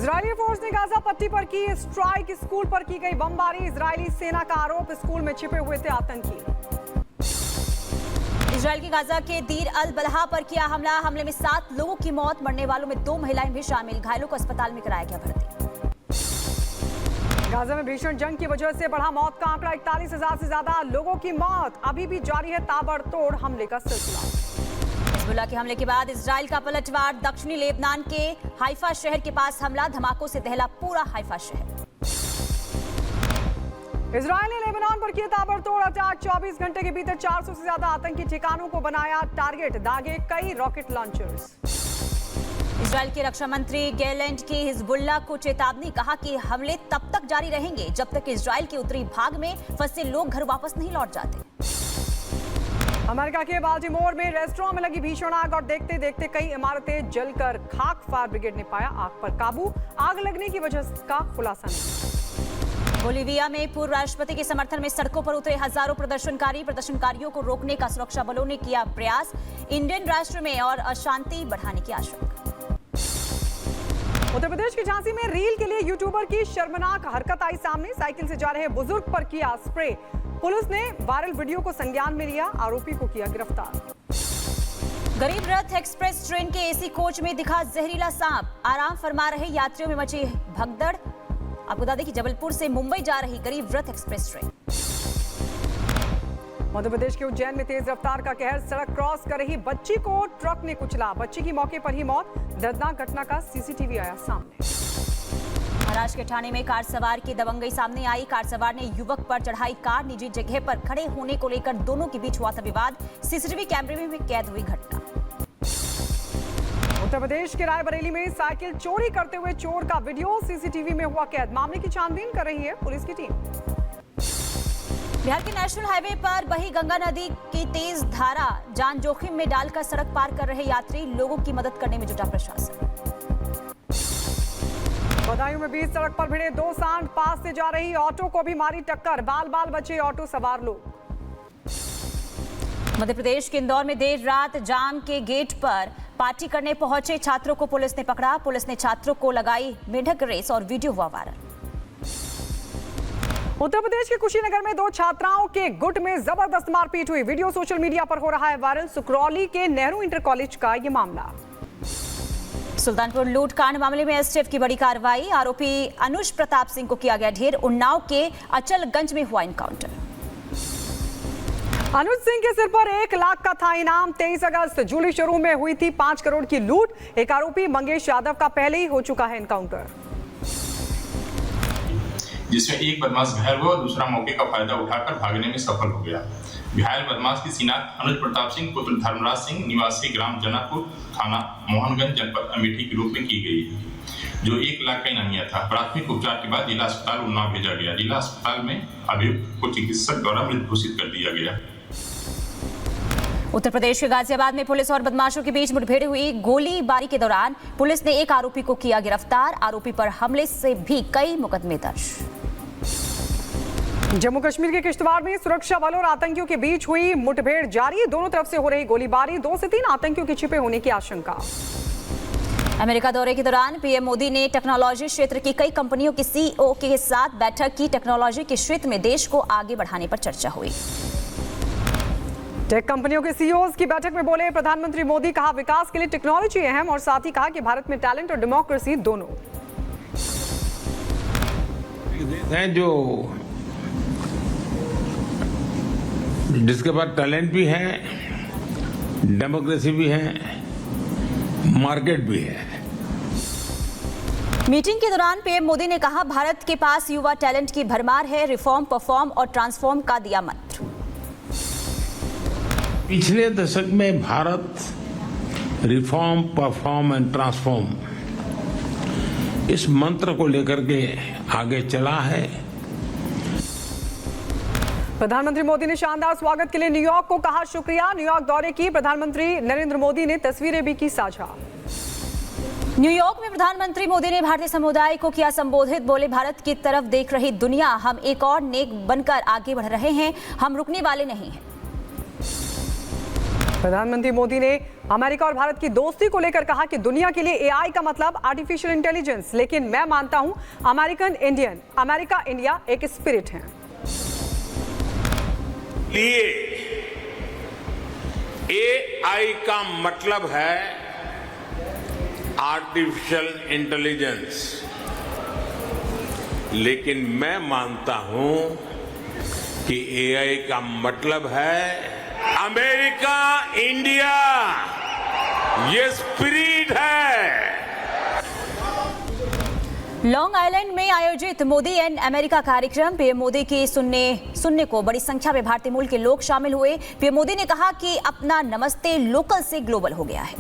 Israeli force ने Gaza पट्टी पर की स्ट्राइक, स्कूल पर की गई बमबारी। इजरायली सेना का आरोप, स्कूल में छिपे हुए थे आतंकी। इजरायल की गाजा के दीर अल बलहा पर किया हमला। हमले में 7 लोगों की मौत, मरने वालों में 2 महिलाएं भी शामिल। घायलों को अस्पताल में कराया गया भर्ती। गाजा में भीषण जंग की वजह से बढ़ा मौत का आंकड़ा, 41,000 से ज्यादा लोगों की मौत। अभी भी जारी है ताबड़तोड़ हमले का सिलसिला। हिजबुल्लाह के हमले के बाद इजरायल का पलटवार। दक्षिणी लेबनान के हाइफा शहर के पास हमला, धमाकों से दहला पूरा हाइफा शहर। इजरायल ने लेबनान पर किए ताबड़तोड़ अटैक। 24 घंटे के भीतर 400 से ज्यादा आतंकी ठिकानों को बनाया टारगेट, दागे कई रॉकेट लॉन्चर्स। इजरायल के रक्षा मंत्री गैलेंट की हिजबुल्लाह को चेतावनी, कहा कि हमले तब तक जारी रहेंगे जब तक इजरायल के उत्तरी भाग में फंसे लोग घर वापस नहीं लौट जाते। अमेरिका के बाल्टीमोर में रेस्टोरेंट में लगी भीषण आग और देखते देखते कई इमारतें जलकर खाक। फायर ब्रिगेड ने पाया आग पर काबू। आग लगने की वजह का खुलासा नहीं। बोलीविया में पूर्व राष्ट्रपति के समर्थन में सड़कों पर उतरे हजारों प्रदर्शनकारी। प्रदर्शनकारियों को रोकने का सुरक्षा बलों ने किया प्रयास। इंडियन राष्ट्र में और अशांति बढ़ाने की आशंका। उत्तर प्रदेश के झांसी में रील के लिए यूट्यूबर की शर्मनाक हरकत आई सामने। साइकिल से जा रहे बुजुर्ग पर किया स्प्रे। पुलिस ने वायरल वीडियो को संज्ञान में लिया, आरोपी को किया गिरफ्तार। गरीब रथ एक्सप्रेस ट्रेन के एसी कोच में दिखा जहरीला सांप। आराम फरमा रहे यात्रियों में मची भगदड़। आपको बता दें कि जबलपुर से मुंबई जा रही गरीब रथ एक्सप्रेस ट्रेन। मध्य प्रदेश के उज्जैन में तेज रफ्तार का कहर। सड़क क्रॉस कर रही बच्ची को ट्रक ने कुचला। बच्ची की मौके पर ही मौत। दर्दनाक घटना का सीसीटीवी आया सामने। महाराष्ट्र के ठाणे में कार सवार की दबंगई सामने आई। कार सवार ने युवक पर चढ़ाई कार। निजी जगह पर खड़े होने को लेकर दोनों के बीच हुआ था विवाद। सीसीटीवी कैमरे में कैद हुई घटना। उत्तर प्रदेश के रायबरेली में साइकिल चोरी करते हुए चोर का वीडियो सीसीटीवी में हुआ कैद। मामले की छानबीन कर रही है पुलिस की टीम। बिहार के नेशनल हाईवे पर बही गंगा नदी की तेज धारा जान जोखिम में डालकर सड़क पार कर रहे यात्री। लोगों की मदद करने में जुटा प्रशासन। बदायूं में बीच सड़क पर भिड़े 2 सांड। पास से जा रही ऑटो को भी मारी टक्कर। बाल बाल बचे ऑटो सवार लोग। मध्य प्रदेश के इंदौर में देर रात जाम के गेट पर पार्टी करने पहुंचे छात्रों को पुलिस ने पकड़ा। पुलिस ने छात्रों को लगाई मेढक रेस और वीडियो हुआ वायरल। उत्तर प्रदेश के कुशीनगर में 2 छात्राओं के गुट में जबरदस्त मारपीट हुई। वीडियो सोशल मीडिया पर हो रहा है वायरल। सुकरौली के नेहरू इंटर कॉलेज का ये मामला। सुल्तानपुर लूट कांड मामले में एसटीएफ की बड़ी कार्रवाई। आरोपी अनुज प्रताप सिंह को किया गया ढेर। उन्नाव के अचलगंज में हुआ एनकाउंटर। अनुज सिंह के सिर पर 1 लाख का था इनाम। 23 अगस्त ज्वेलरी शोरूम में हुई थी 5 करोड़ की लूट। एक आरोपी मंगेश यादव का पहले ही हो चुका है एनकाउंटर, जिसमें एक बदमाश घायल हुआ और दूसरा मौके का फायदा उठाकर भागने में सफल हो गया। घायल बदमाश की शिनाख्त अनुज प्रताप सिंह पुत्र धर्मराज सिंह निवासी ग्राम जनापुर थाना मोहनगंज जनपद अमेठी के रूप में की गई, जो 1 लाख का इनामिया था। प्राथमिक उपचार के बाद जिला अस्पताल उन्नाव भेजा गया। जिला अस्पताल में अभियुक्त को चिकित्सक द्वारा मृत घोषित कर दिया गया। उत्तर प्रदेश के गाजियाबाद में पुलिस और बदमाशों के बीच मुठभेड़ हुई। गोलीबारी के दौरान पुलिस ने एक आरोपी को किया गिरफ्तार। आरोपी पर हमले से भी कई मुकदमे दर्ज। जम्मू कश्मीर के किश्तवाड़ में सुरक्षा बलों और आतंकियों के बीच हुई मुठभेड़ जारी। दोनों तरफ से हो रही गोलीबारी। 2 से 3 आतंकियों के छिपे होने की आशंका। अमेरिका दौरे के दौरान पीएम मोदी ने टेक्नोलॉजी क्षेत्र की कई कंपनियों के सीईओ के साथ बैठक की। टेक्नोलॉजी के क्षेत्र में देश को आगे बढ़ाने पर चर्चा हुई। टेक कंपनियों के सीईओज की बैठक में बोले प्रधानमंत्री मोदी। कहा विकास के लिए टेक्नोलॉजी अहम, और साथ ही कहा कि भारत में टैलेंट और डेमोक्रेसी दोनों हैं जो जिसके पास टैलेंट भी है, डेमोक्रेसी भी है, मार्केट भी है। मीटिंग के दौरान पीएम मोदी ने कहा भारत के पास युवा टैलेंट की भरमार है। रिफॉर्म, परफॉर्म और ट्रांसफॉर्म का दिया मंत्र। पिछले दशक में Bharat reform, perform and transform इस मंत्र को लेकर के आगे चला है। प्रधानमंत्री मोदी ने शानदार स्वागत के लिए न्यूयॉर्क को कहा शुक्रिया। न्यूयॉर्क दौरे की प्रधानमंत्री नरेंद्र मोदी ने तस्वीरें भी की साझा। न्यूयॉर्क में प्रधानमंत्री मोदी ने भारतीय समुदाय को किया संबोधित। बोले भारत की तरफ देख रही दुनिया, हम एक और नेक बनकर आगे बढ़ रहे हैं, हम रुकने वाले नहीं हैं। प्रधानमंत्री मोदी ने अमेरिका और भारत की दोस्ती को लेकर कहा कि दुनिया के लिए एआई का मतलब आर्टिफिशियल इंटेलिजेंस, लेकिन मैं मानता हूं अमेरिका इंडिया एक स्पिरिट है। एआई का मतलब है आर्टिफिशियल इंटेलिजेंस, लेकिन मैं मानता हूं कि एआई का मतलब है अमेरिका इंडिया, ये स्पिरिट है। लॉन्ग आइलैंड में आयोजित मोदी एंड अमेरिका कार्यक्रम, पीएम मोदी की सुनने को बड़ी संख्या में भारतीय मूल के लोग शामिल हुए। पीएम मोदी ने कहा कि अपना नमस्ते लोकल से ग्लोबल हो गया है।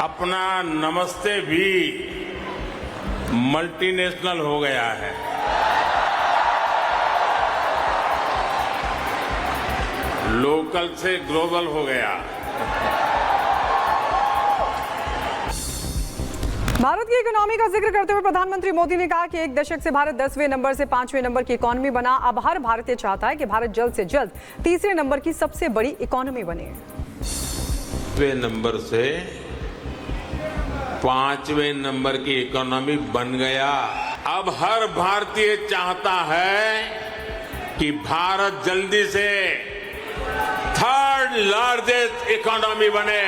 अपना नमस्ते भी मल्टीनेशनल हो गया है। लोकल से ग्लोबल हो गया। भारत की इकोनॉमी का जिक्र करते हुए प्रधानमंत्री मोदी ने कहा कि एक दशक से भारत 10वें नंबर से 5वें नंबर की इकोनॉमी बना। अब हर भारतीय चाहता है कि भारत जल्द से जल्द 3रे नंबर की सबसे बड़ी इकोनॉमी बने। 10वें नंबर से 5वें नंबर की इकोनॉमी बन गया। अब हर भारतीय चाहता है कि भारत जल्दी से 3rd लार्जेस्ट इकोनॉमी बने।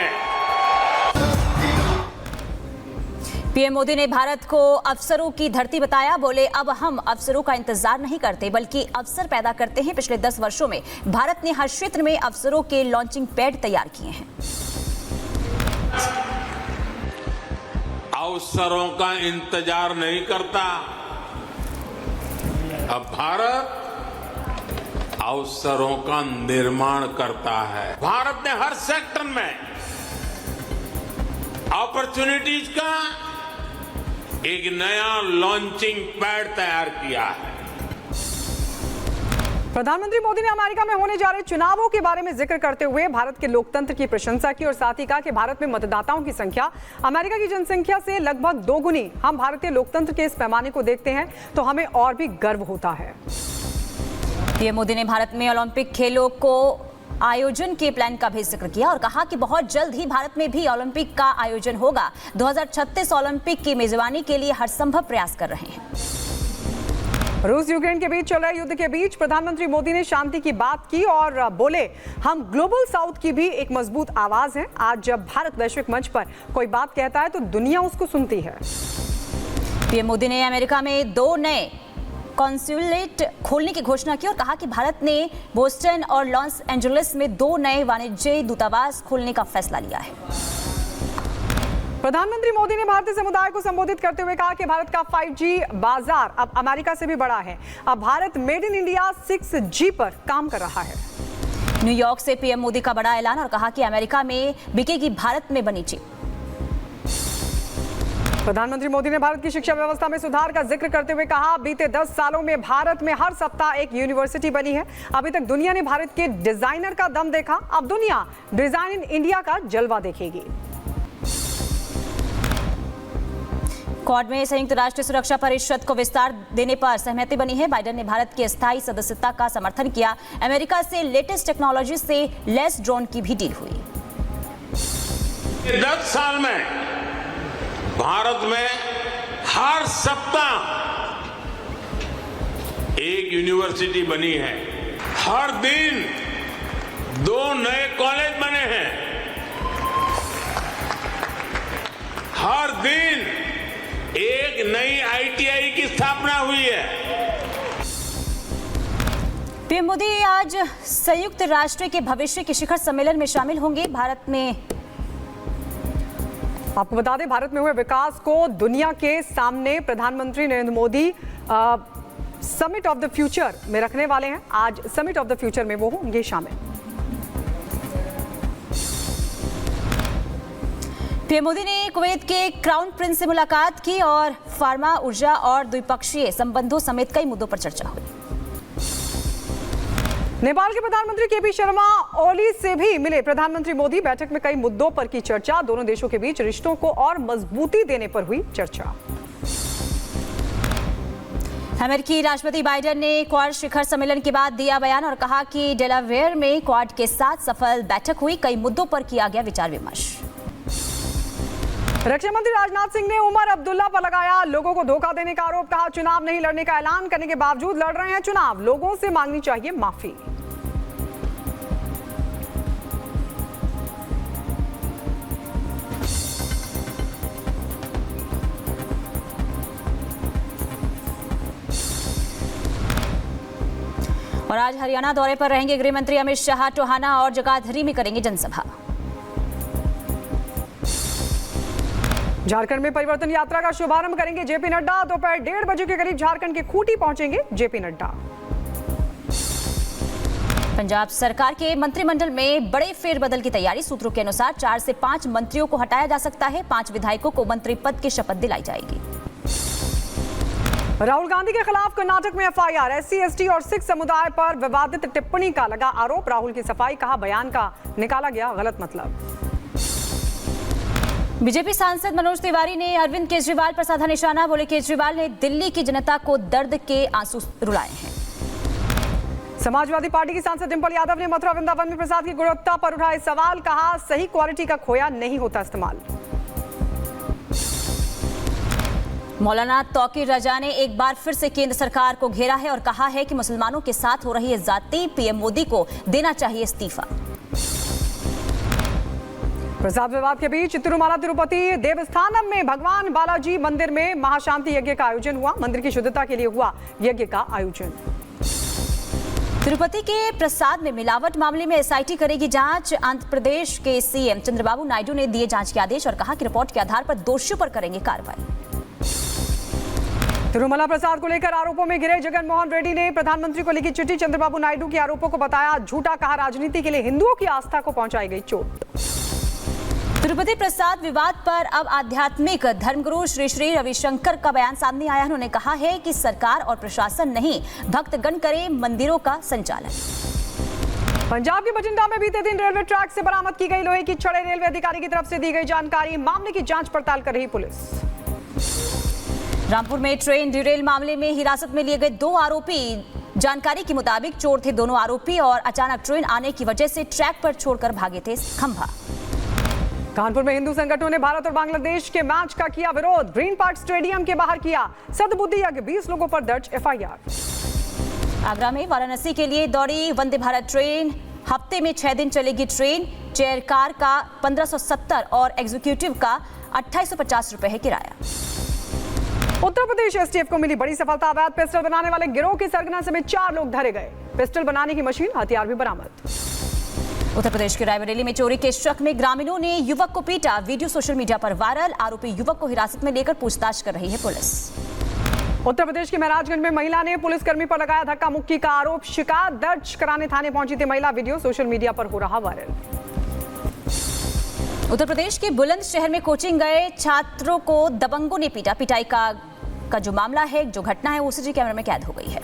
पीएम मोदी ने भारत को अवसरों की धरती बताया। बोले, अब हम अवसरों का इंतजार नहीं करते बल्कि अवसर पैदा करते हैं। पिछले 10 वर्षों में भारत ने हर क्षेत्र में अवसरों के लॉन्चिंग पैड तैयार किए हैं। अवसरों का इंतजार नहीं करता। अब भारत अवसरों का निर्माण करता है। भारत ने हर सेक्टर में अपॉर्चुनिटीज का एक नया लॉन्चिंग पैड तैयार किया है। प्रधानमंत्री मोदी ने अमेरिका में होने जा रहे चुनावों के बारे में जिक्र करते हुए भारत के लोकतंत्र की प्रशंसा की और साथ ही कहा कि भारत में मतदाताओं की संख्या अमेरिका की जनसंख्या से लगभग 2 गुनी। हम भारतीय लोकतंत्र के इस पैमाने को देखते हैं तो हमें और भी गर्व होता है। पीएम मोदी ने भारत में ओलंपिक खेलों को आयोजन के प्लान का भी जिक्र किया और कहा कि बहुत जल्द ही भारत में भी ओलंपिक का आयोजन होगा। 2036 ओलंपिक की मेजबानी के लिए हर संभव प्रयास कर रहे हैं। रूस यूक्रेन के बीच चल रहे युद्ध के बीच प्रधानमंत्री मोदी ने शांति की बात की और बोले, हम ग्लोबल साउथ की भी एक मजबूत आवाज है। आज जब भारत वैश्विक मंच पर कोई बात कहता है तो दुनिया उसको सुनती है। पीएम मोदी ने अमेरिका में 2 नए कॉन्सुलेट खोलने की घोषणा की और कहा कि भारत ने बोस्टन और लॉस एंजलिस में 2 नए वाणिज्य दूतावास खोलने का फैसला लिया है। प्रधानमंत्री मोदी ने भारतीय समुदाय को संबोधित करते हुए कहा कि भारत का 5G बाजार अब अमेरिका से भी बड़ा है। अब Bharat made in India 6G पर काम कर रहा है। न्यूयॉर्क से पीएम मोदी का बड़ा ऐलान और कहा कि अमेरिका में बिकेगी भारत में बनी चिप। प्रधानमंत्री मोदी ने भारत की शिक्षा व्यवस्था में सुधार का जिक्र करते हुए कहा, बीते 10 सालों में भारत में हर सप्ताह एक यूनिवर्सिटी बनी है। अभी तक दुनिया ने भारत के डिजाइनर का दम देखा, अब दुनिया डिजाइन इन इंडिया का जलवा देखेगी। क्वाड में संयुक्त राष्ट्र सुरक्षा परिषद को विस्तार देने पर सहमति बनी है। बाइडेन ने भारत की स्थायी सदस्यता का समर्थन किया। अमेरिका से लेटेस्ट टेक्नोलॉजी से लेस ड्रोन की भी डील हुई। 10 साल में भारत में हर सप्ताह एक यूनिवर्सिटी बनी है। हर दिन 2 नए कॉलेज बने हैं। हर दिन एक नई ITI की स्थापना हुई है। पीएम मोदी आज संयुक्त राष्ट्र के भविष्य के शिखर सम्मेलन में शामिल होंगे। भारत में आपको बता दें, भारत में हुए विकास को दुनिया के सामने प्रधानमंत्री Narendra Modi summit of the future में रखने वाले हैं। आज समिट ऑफ द फ्यूचर में वो होंगे शामिल। पीएम मोदी ने कुवैत के क्राउन प्रिंस से मुलाकात की और फार्मा, ऊर्जा और द्विपक्षीय संबंधों समेत कई मुद्दों पर चर्चा हुई। नेपाल के प्रधानमंत्री केपी शर्मा ओली से भी मिले प्रधानमंत्री मोदी। बैठक में कई मुद्दों पर की चर्चा। दोनों देशों के बीच रिश्तों को और मजबूती देने पर हुई चर्चा। अमेरिकी राष्ट्रपति बाइडेन ने क्वाड शिखर सम्मेलन के बाद दिया बयान और कहा कि डेलावेयर में क्वाड के साथ सफल बैठक हुई, कई मुद्दों पर किया गया विचार विमर्श। रक्षा मंत्री राजनाथ सिंह ने उमर अब्दुल्ला पर लगाया लोगों को धोखा देने का आरोप, कहा चुनाव नहीं लड़ने का ऐलान करने के बावजूद लड़ रहे हैं चुनाव, लोगों से मांगनी चाहिए माफी। और आज हरियाणा दौरे पर रहेंगे गृह मंत्री अमित शाह, टोहाना और जगाधरी में करेंगे जनसभा। झारखंड में परिवर्तन यात्रा का शुभारंभ करेंगे जेपी नड्डा, दोपहर 1:30 बजे के करीब झारखंड के खूंटी पहुंचेंगे जेपी नड्डा। पंजाब सरकार के मंत्रिमंडल में बड़े फेरबदल की तैयारी, सूत्रों के अनुसार 4 से 5 मंत्रियों को हटाया जा सकता है, 5 विधायकों को मंत्री पद की शपथ दिलाई जाएगी। राहुल गांधी के खिलाफ कर्नाटक में एफआईआर, एससी एसटी और सिख समुदाय पर विवादित टिप्पणी का लगा आरोप, राहुल की सफाई, कहा बयान का निकाला गया गलत मतलब। बीजेपी सांसद मनोज तिवारी ने अरविंद केजरीवाल पर साधा निशाना, बोले केजरीवाल ने दिल्ली की जनता को दर्द के आंसू रुलाए हैं। समाजवादी पार्टी की सांसद डिंपल यादव ने मथुरा वृंदावन में प्रसाद की गुणवत्ता पर उठाए सवाल, कहा सही क्वालिटी का खोया नहीं होता इस्तेमाल। मौलाना तौकीर रजा ने एक बार फिर से केंद्र सरकार को घेरा है और कहा है कि मुसलमानों के साथ हो रही ज्यादती, पीएम मोदी को देना चाहिए इस्तीफा। प्रसाद विवाद के बीच तिरुमाला तिरुपति देवस्थानम में भगवान बालाजी मंदिर में महाशांति यज्ञ का आयोजन हुआ, मंदिर की शुद्धता के लिए हुआ यज्ञ का आयोजन। तिरुपति के प्रसाद में मिलावट मामले में एसआईटी करेगी जांच, आंध्र प्रदेश के सीएम चंद्रबाबू नायडू ने दिए जांच के आदेश और कहा कि रिपोर्ट के आधार पर दोषियों पर करेंगे कार्रवाई। तिरुमला प्रसाद को लेकर आरोपों में घिरे जगनमोहन रेड्डी ने प्रधानमंत्री को लिखी चिट्ठी, चंद्रबाबू नायडू के आरोपों को बताया झूठा, कहा राजनीति के लिए हिंदुओं की आस्था को पहुंचाई गई चोट। तिरुपति प्रसाद विवाद पर अब आध्यात्मिक धर्मगुरु श्री श्री रविशंकर का बयान सामने आया है। उन्होंने कहा है कि सरकार और प्रशासन नहीं, भक्तगण करे मंदिरों का संचालन। पंजाब के बठिंडा में बीते दिन रेलवे ट्रैक से बरामद की गई लोहे की छड़ें, रेलवे अधिकारी की तरफ से दी गई जानकारी, मामले की जांच पड़ताल कर रही पुलिस। रामपुर में ट्रेन डिरेल मामले में हिरासत में लिए गए 2 आरोपी, जानकारी के मुताबिक चोर थे दोनों आरोपी और अचानक ट्रेन आने की वजह से ट्रैक पर छोड़कर भागे थे खंभा। कानपुर में हिंदू संगठनों ने भारत और बांग्लादेश के मैच का किया विरोध, ग्रीन पार्क स्टेडियम के बाहर किया सद्बुद्धि यज्ञ, 20 लोगों पर दर्ज एफआईआर। आगरा में वाराणसी के लिए दौड़ी वंदे भारत ट्रेन, हफ्ते में 6 दिन चलेगी ट्रेन, चेयर कार का 1570 और एग्जीक्यूटिव का 2850 रुपए है किराया। उत्तर प्रदेश एसटीएफ को मिली बड़ी सफलता, अवैध पिस्टल बनाने वाले गिरोह के सरगना समेत 4 लोग धरे गए, पिस्टल बनाने की मशीन, हथियार भी बरामद। उत्तर प्रदेश के रायबरेली में चोरी के शक में ग्रामीणों ने युवक को पीटा, वीडियो सोशल मीडिया पर वायरल, आरोपी युवक को हिरासत में लेकर पूछताछ कर रही है पुलिस। उत्तर प्रदेश के महराजगंज में महिला ने पुलिसकर्मी पर लगाया धक्का मुक्की का आरोप, शिकायत दर्ज कराने थाने पहुंची थी महिला, वीडियो सोशल मीडिया पर हो रहा वायरल। उत्तर प्रदेश के बुलंदशहर में कोचिंग गए छात्रों को दबंगों ने पीटा, पिटाई का जो मामला है, जो घटना है, वो सीसीटीवी कैमरे में कैद हो गई है।